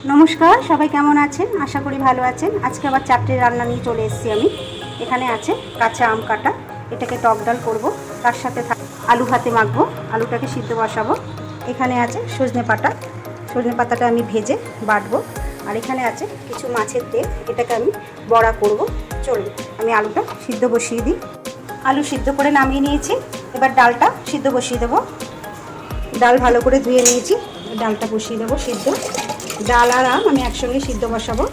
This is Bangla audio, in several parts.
नमस्कार सबाई केमन आছেন आशा करी भालो आছেন। आज के आबार चारटे रान्ना निये चले एसेछि आमि। एखाने आछे काँचा आम काटा, एटाके टक डाल करब, तार साथे आलू भाते माखबो, आलूटाके सिद्ध बसाबो। एखाने आछे सजने पाता, सजने पाताटा आमि भेजे बाटबो। और एखाने आछे किछु माछेर तेल, एटाके आमि बड़ा करब। चलुन आमि आलूटा सिद्ध बसिए दिई। आलू सिद्ध करे नामिये नियेछि, एबार डालटा सिद्ध बसिए देब। डाल भालो करे धुए नियेछि, डालटा बसिए देब सिद्ध। डाल और आम आमी एकसंगे सिद्ध बसाबो।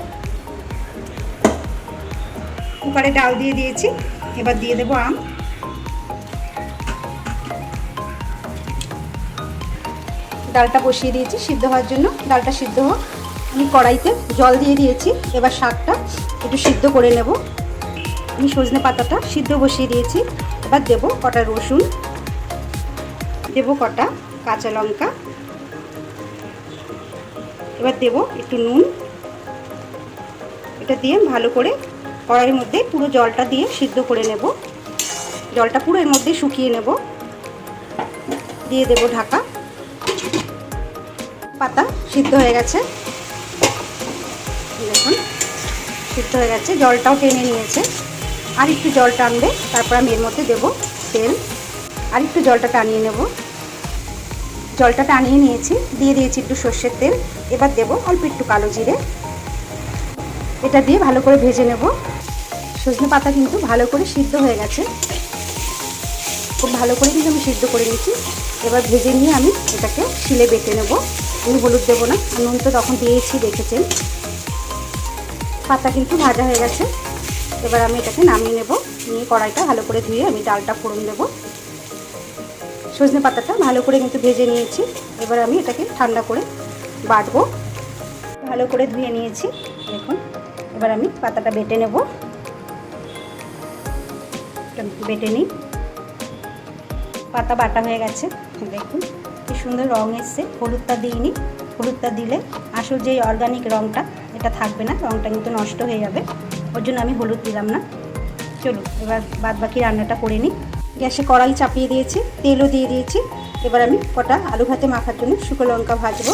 कुकारे डाल दिए दिएछि, एबार दिए देब आम। डालटा बसिए दिएछि सिद्ध होवार जन्य, डालटा सिद्ध होक। आमी कड़ाइते जल दिए दिएछि, एबार शाकटा एकटु सिद्ध करे नेब। आमी सजने पाताटा सिद्ध बसिए दिएछि, एबार देब कटा रसुन, देब कटा काँचा लंका, এবার দেব একটু নুন। এটা দিয়ে ভালো করে কড়াইয়ের মধ্যে পুরো জলটা দিয়ে সিদ্ধ করে নেব। জলটা পুরো এর মধ্যে শুকিয়ে নেব। দিয়ে দেব ঢাকা। পাতা সিদ্ধ হয়ে গেছে, দেখুন সিদ্ধ হয়ে গেছে, জলটাও টেনে নিয়েছে। আর একটু জল টানবে, তারপর আমি এর মধ্যে দেব তেল। আর একটু জলটা টানিয়ে নেব। জলটা টানিয়ে নিয়েছি, দিয়ে দিয়েছি একটু সর্ষের তেল। এবার দেব অল্প একটু কালো জিরে। এটা দিয়ে ভালো করে ভেজে নেব। সজনে পাতা কিন্তু ভালো করে সিদ্ধ হয়ে গেছে, খুব ভালো করে কিন্তু আমি সিদ্ধ করে নিয়েছি। এবার ভেজে নিয়ে আমি এটাকে শিলে বেটে নেব। আমি হলুদ দেবো না, নুন তো তখন দিয়েছি দেখেছেন। পাতা কিন্তু ভাজা হয়ে গেছে। এবার আমি এটাকে নামিয়ে নেব। নিয়ে কড়াইটা ভালো করে ধুয়ে আমি ডালটা ফোড়ন দেবো। সজনে পাতাটা ভালো করে কিন্তু ভেজে নিয়েছি। এবার আমি এটাকে ঠান্ডা করে বাটবো। ভালো করে ধুয়ে নিয়েছি, দেখুন। এবার আমি পাতাটা বেটে নেব। বেটে নিই। পাতা বাটা হয়ে গেছে, দেখুন কি সুন্দর রং এসছে। হলুদটা দিইনি, হলুদটা দিলে আসল যে অর্গানিক রংটা এটা থাকবে না, রংটা কিন্তু নষ্ট হয়ে যাবে। ওর জন্য আমি হলুদ দিলাম না। চলুন এবার বাদ বাকি রান্নাটা করে নিই। গ্যাসে কড়াই চাপিয়ে দিয়েছি, তেলও দিয়ে দিয়েছি। এবার আমি কটা আলু ভাতে মাখার জন্য শুকনো লঙ্কা ভাজবো।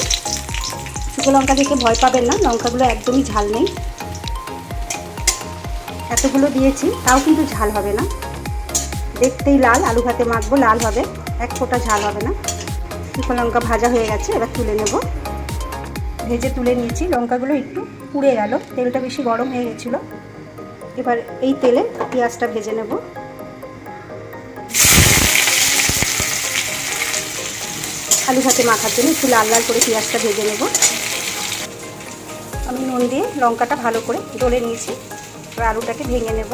শুকনো লঙ্কা দেখে ভয় পাবেন না, লঙ্কাগুলো একদমই ঝাল নেই। এতগুলো দিয়েছি তাও কিন্তু ঝাল হবে না, দেখতেই লাল। আলু ভাতে মাখবো, লাল হবে, এক ফোঁটা ঝাল হবে না। শুকনো লঙ্কা ভাজা হয়ে গেছে, এবার তুলে নেব। ভেজে তুলে নিয়েছি। লঙ্কাগুলো একটু পুড়ে গেল, তেলটা বেশি গরম হয়ে গেছিলো। এবার এই তেলে পেঁয়াজটা ভেজে নেব। আলু ভাতে মাখার জন্য একটু লাল লাল করে পেঁয়াজটা ভেজে নেব। আমি নুন দিয়ে লঙ্কাটা ভালো করে ডলে নিয়েছি। এবার আলুটাকে ভেঙে নেব।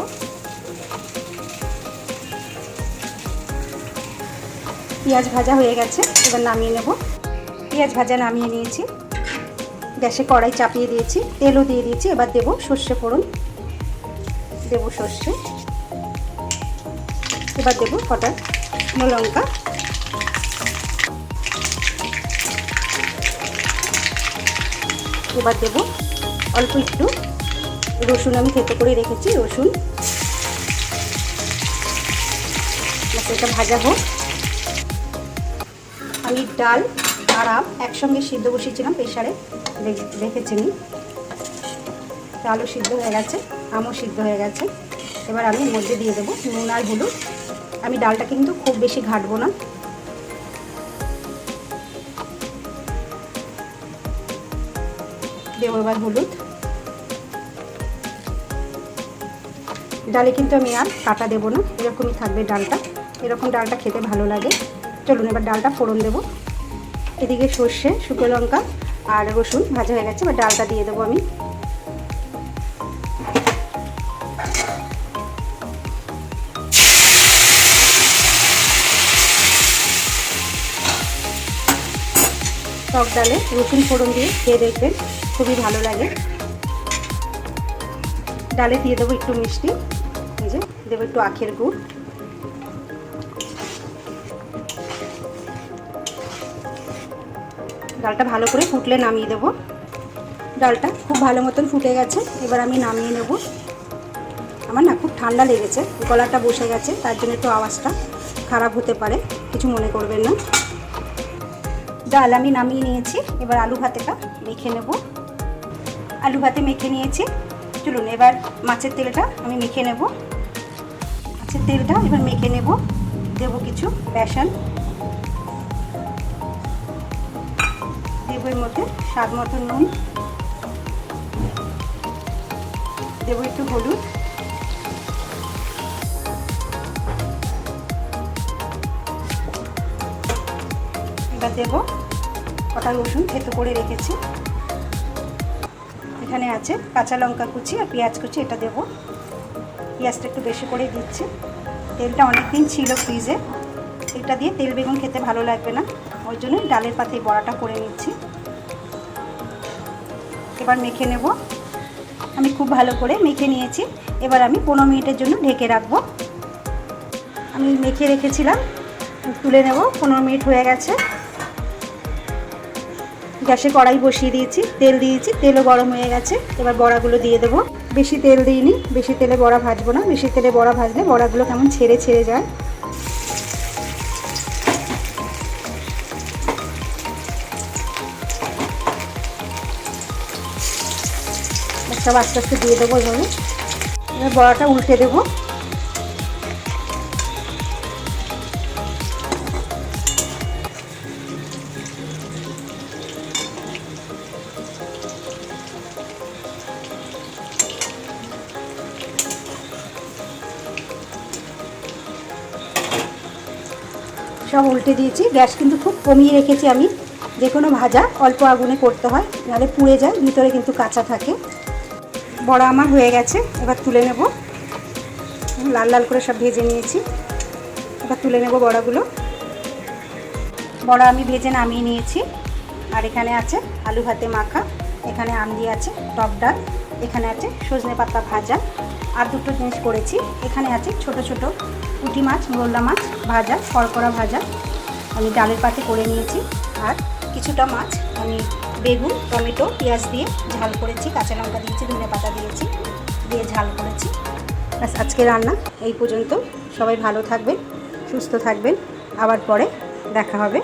পেঁয়াজ ভাজা হয়ে গেছে, এবার নামিয়ে নেব। পেঁয়াজ ভাজা নামিয়ে নিয়েছি। গ্যাসে কড়াই চাপিয়ে দিয়েছি, তেলও দিয়ে দিয়েছি। এবার দেব সর্ষে ফোড়ন, দেব সর্ষে। এবার দেব কটা শুকনো লঙ্কা। এবার দেব অল্প একটু রসুন, আমি থেতো করে রেখেছি রসুন। এটা ভাজা হোক। আমি ডাল আর আম একসঙ্গে সিদ্ধ বসিয়েছিলাম প্রেসারে, রেখেছিনি। ডালও সিদ্ধ হয়ে গেছে, আমও সিদ্ধ হয়ে গেছে। এবার আমি এর মধ্যে দিয়ে দেবো নুন আর হলুদ। আমি ডালটা কিন্তু খুব বেশি ঘাটবো না। দেবো এবার হলুদ। ডালে কিন্তু আমি আর কাটা দেবো না, এরকমই থাকবে ডালটা। এরকম ডালটা খেতে ভালো লাগে। চলুন এবার ডালটা ফোড়ন দেবো। এদিকে সর্ষে, শুকনো লঙ্কা আর রসুন ভাজা হয়ে গেছে। এবার ডালটা দিয়ে দেবো আমি। টক ডালে রসুন ফোড়ন দিয়ে খেয়ে দেখবেন, খুবই ভালো লাগে। ডালে দিয়ে দেবো একটু মিষ্টি, এই যে দেবো একটু আখের গুড়। ডালটা ভালো করে ফুটলে নামিয়ে দেবো। ডালটা খুব ভালো মতন ফুটে গেছে, এবার আমি নামিয়ে নেব। আমার না খুব ঠান্ডা লেগেছে, গলাটা বসে গেছে, তার জন্য একটু আওয়াজটা খারাপ হতে পারে, কিছু মনে করবেন না। ডাল আমি নামিয়ে নিয়েছি। এবার আলু ভাতেটা মেখে নেব। আলু ভাতে মেখে নিয়েছি। চলুন এবার মাছের তেলটা আমি মেখে নেব। মাছের তেলটা এবার মেখে নেব। দেবো কিছু বেসন, দেবো এর মধ্যে স্বাদ মতো নুন, দেবো একটু হলুদ, এবার দেবো কটা রসুন থেতো করে রেখেছি। এখানে আছে কাঁচা লঙ্কা কুচি আর পেঁয়াজ কুচি, এটা দেবো। পেঁয়াজটা একটু বেশি করে দিচ্ছি। তেলটা অনেক দিন ছিল ফ্রিজে, এটা দিয়ে তেল বেগুন খেতে ভালো লাগবে না, ওই জন্য ডালের পাতে বড়াটা করে নিচ্ছি। এবার মেখে নেব। আমি খুব ভালো করে মেখে নিয়েছি। এবার আমি 15 মিনিটের জন্য ঢেকে রাখবো। আমি মেখে রেখেছিলাম, তুলে নেব। 15 মিনিট হয়ে গেছে। গ্যাসে কড়াই বসিয়ে দিয়েছি, তেল দিয়েছি, তেলও গরম হয়ে গেছে। এবার বড়াগুলো দিয়ে দেবো। বেশি তেল দিইনি, বেশি তেলে বড়া ভাজবো না। বেশি তেলে বড়া ভাজলে বড়াগুলো কেমন ছেড়ে ছেড়ে যায়। সব আস্তে আস্তে দিয়ে দেবো এভাবে। এবার বড়াটা উল্টে দেবো। সব উল্টে দিয়েছি। গ্যাস কিন্তু খুব কমিয়ে রেখেছি আমি। যে কোনো ভাজা অল্প আগুনে করতে হয়, নাহলে পুড়ে যায়, ভিতরে কিন্তু কাঁচা থাকে। বড়া আমার হয়ে গেছে, এবার তুলে নেব। লাল লাল করে সব ভেজে নিয়েছি, এবার তুলে নেব বড়াগুলো। বড়া আমি ভেজে নামিয়ে নিয়েছি। আর এখানে আছে আলু ভাতে মাখা, এখানে আম দিয়ে আছে টক ডাল, এখানে আছে সজনে পাতা ভাজা। আর দুটো জিনিস করেছি, এখানে আছে ছোট ছোট পুঁটি মাছ, মোল্লা মাছ ভাজা, কড়কড়া ভাজা আমি ডালের পাতে করে নিয়েছি। আর কিছুটা মাছ আমি বেগুন, টমেটো, পেঁয়াজ দিয়ে ঝাল করেছি, কাঁচা লঙ্কা দিয়েছি, ধনে পাতা দিয়েছি, দিয়ে ঝাল করেছি। ব্যাস, আজকে রান্না এই পর্যন্ত। সবাই ভালো থাকবেন, সুস্থ থাকবেন। আবার পরে দেখা হবে।